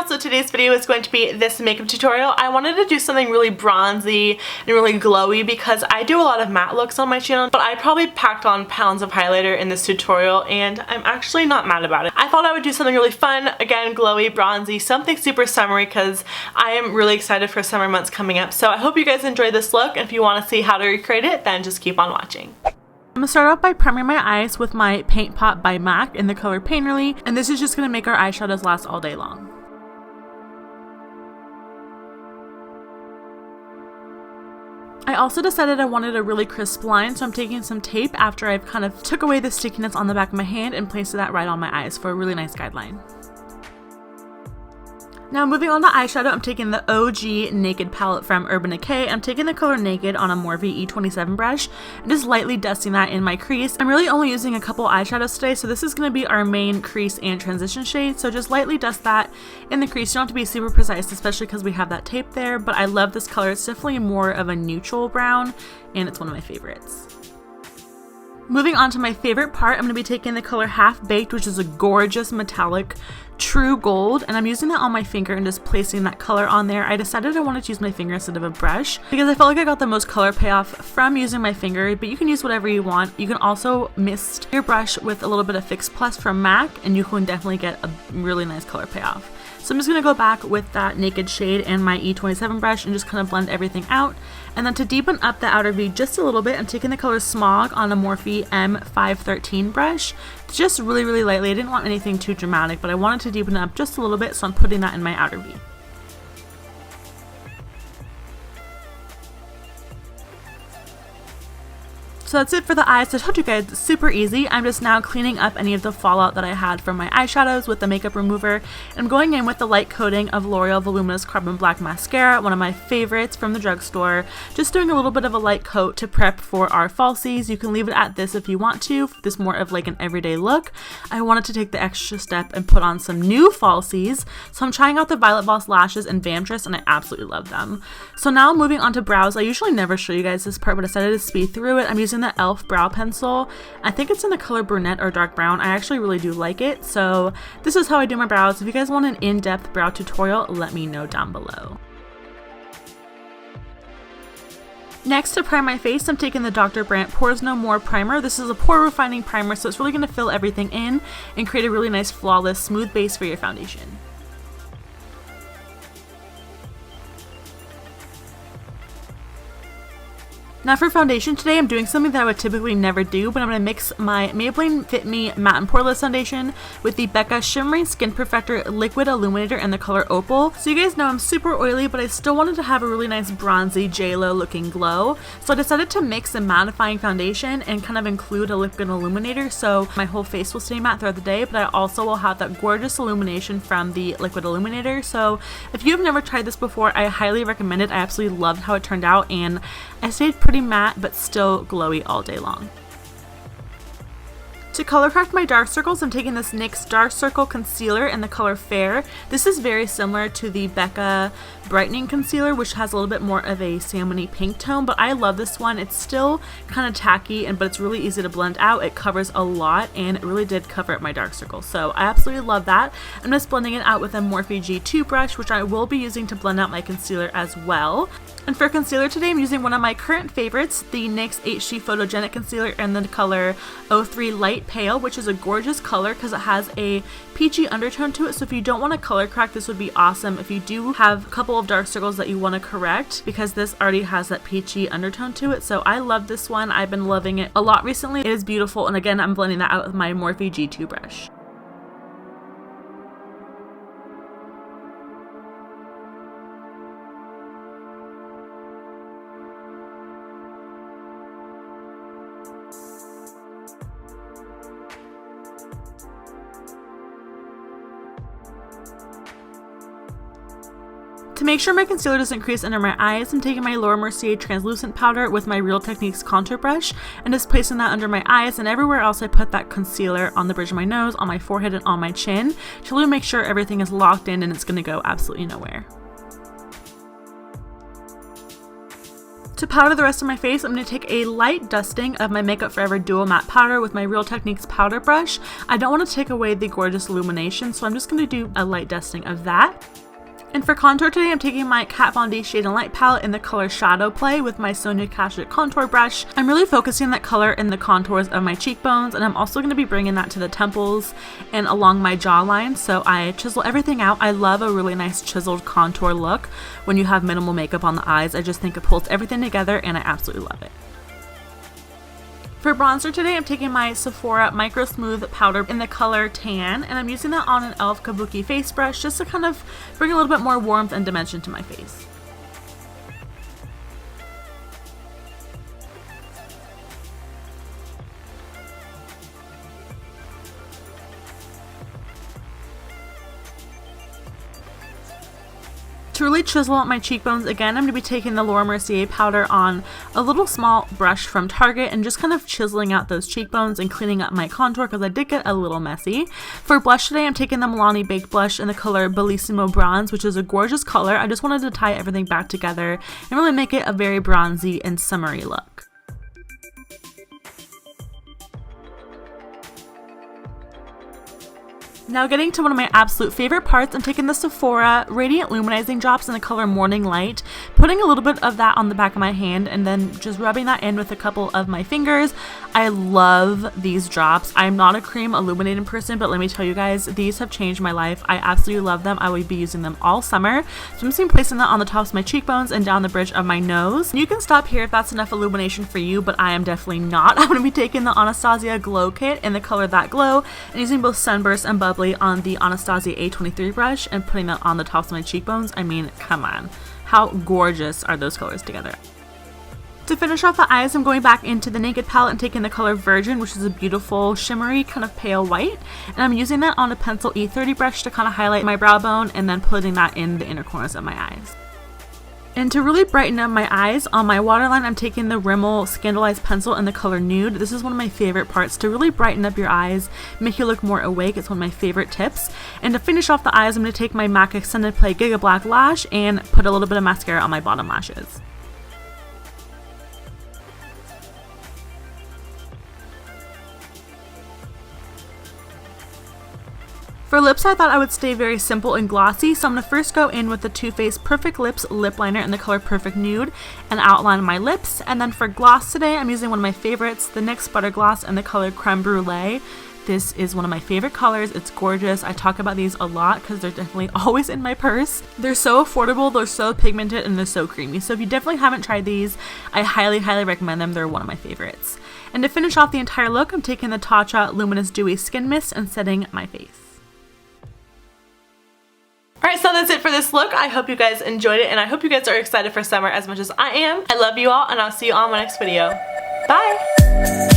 y'all, so today's video is going to be this makeup tutorial. I wanted to do something really bronzy and really glowy because I do a lot of matte looks on my channel, but I probably packed on pounds of highlighter in this tutorial and I'm actually not mad about it. I thought I would do something really fun, again, glowy, bronzy, something super summery because I am really excited for summer months coming up. So I hope you guys enjoy this look, and if you want to see how to recreate it, then just keep on watching. I'm going to start off by priming my eyes with my Paint Pot by MAC in the color Painterly, and this is just going to make our eyeshadows last all day long. I also decided I wanted a really crisp line, so I'm taking some tape after I've kind of took away the stickiness on the back of my hand and placed that right on my eyes for a really nice guideline. Now moving on to eyeshadow, I'm taking the OG Naked palette from Urban Decay. I'm taking the color Naked on a Morphe E27 brush and just lightly dusting that in my crease. I'm really only using a couple eyeshadows today, so this is going to be our main crease and transition shade, so just lightly dust that in the crease. You don't have to be super precise, especially because we have that tape there, but I love this color. It's definitely more of a neutral brown, and it's one of my favorites. Moving on to my favorite part, I'm going to be taking the color Half Baked, which is a gorgeous metallic true gold, and I'm using that on my finger and just placing that color on there. I decided I wanted to use my finger instead of a brush because I felt like I got the most color payoff from using my finger, but you can use whatever you want. You can also mist your brush with a little bit of Fix Plus from MAC and you can definitely get a really nice color payoff. So I'm just going to go back with that Naked shade and my E27 brush and just kind of blend everything out. And then to deepen up the outer V just a little bit, I'm taking the color Smog on a Morphe M513 brush. Just really lightly. I didn't want anything too dramatic, but I wanted to deepen it up just a little bit, so I'm putting that in my outer V. So that's it for the eyes. I told you guys, it's super easy. I'm just now cleaning up any of the fallout that I had from my eyeshadows with the makeup remover. I'm going in with the light coating of L'Oreal Voluminous Carbon Black Mascara, one of my favorites from the drugstore. Just doing a little bit of a light coat to prep for our falsies. You can leave it at this if you want to. This more of like an everyday look. I wanted to take the extra step and put on some new falsies. So I'm trying out the Violet Voss lashes in Vamptress and I absolutely love them. So now moving on to brows. I usually never show you guys this part, but I decided to speed through it. I'm using the e.l.f. brow pencil. I think it's in the color brunette or dark brown. I actually really do like it. So this is how I do my brows. If you guys want an in-depth brow tutorial, let me know down below. Next, to prime my face, I'm taking the Dr. Brandt Pores No More primer. This is a pore refining primer, so it's really going to fill everything in and create a really nice flawless smooth base for your foundation. Now for foundation today, I'm doing something that I would typically never do, but I'm going to mix my Maybelline Fit Me Matte and Poreless Foundation with the Becca Shimmering Skin Perfector Liquid Illuminator in the color Opal. So you guys know I'm super oily, but I still wanted to have a really nice bronzy J.Lo looking glow. So I decided to mix a mattifying foundation and kind of include a liquid illuminator, so my whole face will stay matte throughout the day, but I also will have that gorgeous illumination from the liquid illuminator. So if you've never tried this before, I highly recommend it. I absolutely loved how it turned out, and I stayed pretty matte but still glowy all day long. To color correct my dark circles, I'm taking this NYX Dark Circle Concealer in the color Fair. This is very similar to the Becca Brightening Concealer, which has a little bit more of a salmony pink tone, but I love this one. It's still kind of tacky, but it's really easy to blend out. It covers a lot, and it really did cover up my dark circles, so I absolutely love that. I'm just blending it out with a Morphe G2 brush, which I will be using to blend out my concealer as well. And for concealer today, I'm using one of my current favorites, the NYX HD Photogenic Concealer in the color 03 Light Pale, which is a gorgeous color because it has a peachy undertone to it. So if you don't want to color correct, this would be awesome. If you do have a couple of dark circles that you want to correct, because this already has that peachy undertone to it. So I love this one. I've been loving it a lot recently. It is beautiful. And again, I'm blending that out with my Morphe G2 brush. To make sure my concealer doesn't crease under my eyes, I'm taking my Laura Mercier translucent powder with my Real Techniques contour brush and just placing that under my eyes, and everywhere else I put that concealer on the bridge of my nose, on my forehead, and on my chin to really make sure everything is locked in and it's going to go absolutely nowhere. To powder the rest of my face, I'm going to take a light dusting of my Makeup Forever Duo Matte Powder with my Real Techniques powder brush. I don't want to take away the gorgeous illumination, so I'm just going to do a light dusting of that. And for contour today, I'm taking my Kat Von D Shade and Light palette in the color Shadow Play with my Sonia Kashuk contour brush. I'm really focusing that color in the contours of my cheekbones, and I'm also going to be bringing that to the temples and along my jawline, so I chisel everything out. I love a really nice chiseled contour look when you have minimal makeup on the eyes. I just think it pulls everything together, and I absolutely love it. For bronzer today, I'm taking my Sephora Micro Smooth Powder in the color Tan, and I'm using that on an e.l.f. Kabuki face brush just to kind of bring a little bit more warmth and dimension to my face. To really chisel out my cheekbones, again, I'm going to be taking the Laura Mercier powder on a little small brush from Target and just kind of chiseling out those cheekbones and cleaning up my contour because I did get a little messy. For blush today, I'm taking the Milani Baked Blush in the color Bellissimo Bronze, which is a gorgeous color. I just wanted to tie everything back together and really make it a very bronzy and summery look. Now getting to one of my absolute favorite parts, I'm taking the Sephora Radiant Luminizing Drops in the color Morning Light, putting a little bit of that on the back of my hand and then just rubbing that in with a couple of my fingers. I love these drops. I'm not a cream illuminating person, but let me tell you guys, these have changed my life. I absolutely love them. I will be using them all summer. So I'm just going to be placing that on the tops of my cheekbones and down the bridge of my nose. You can stop here if that's enough illumination for you, but I am definitely not. I'm going to be taking the Anastasia Glow Kit in the color That Glow and using both Sunburst and Bubbly on the Anastasia A23 brush and putting that on the tops of my cheekbones. I mean, come on. How gorgeous are those colors together? To finish off the eyes, I'm going back into the Naked palette and taking the color Virgin, which is a beautiful shimmery kind of pale white, and I'm using that on a pencil E30 brush to kind of highlight my brow bone and then putting that in the inner corners of my eyes. And to really brighten up my eyes, on my waterline, I'm taking the Rimmel Scandalized pencil in the color Nude. This is one of my favorite parts to really brighten up your eyes, make you look more awake. It's one of my favorite tips. And to finish off the eyes, I'm going to take my MAC Extended Play Giga Black Lash and put a little bit of mascara on my bottom lashes. For lips, I thought I would stay very simple and glossy, so I'm going to first go in with the Too Faced Perfect Lips Lip Liner in the color Perfect Nude and outline my lips. And then for gloss today, I'm using one of my favorites, the NYX Butter Gloss in the color Creme Brulee. This is one of my favorite colors. It's gorgeous. I talk about these a lot because they're definitely always in my purse. They're so affordable, they're so pigmented, and they're so creamy. So if you definitely haven't tried these, I highly, highly recommend them. They're one of my favorites. And to finish off the entire look, I'm taking the Tatcha Luminous Dewy Skin Mist and setting my face. Alright, so that's it for this look. I hope you guys enjoyed it, and I hope you guys are excited for summer as much as I am. I love you all, and I'll see you all in my next video. Bye!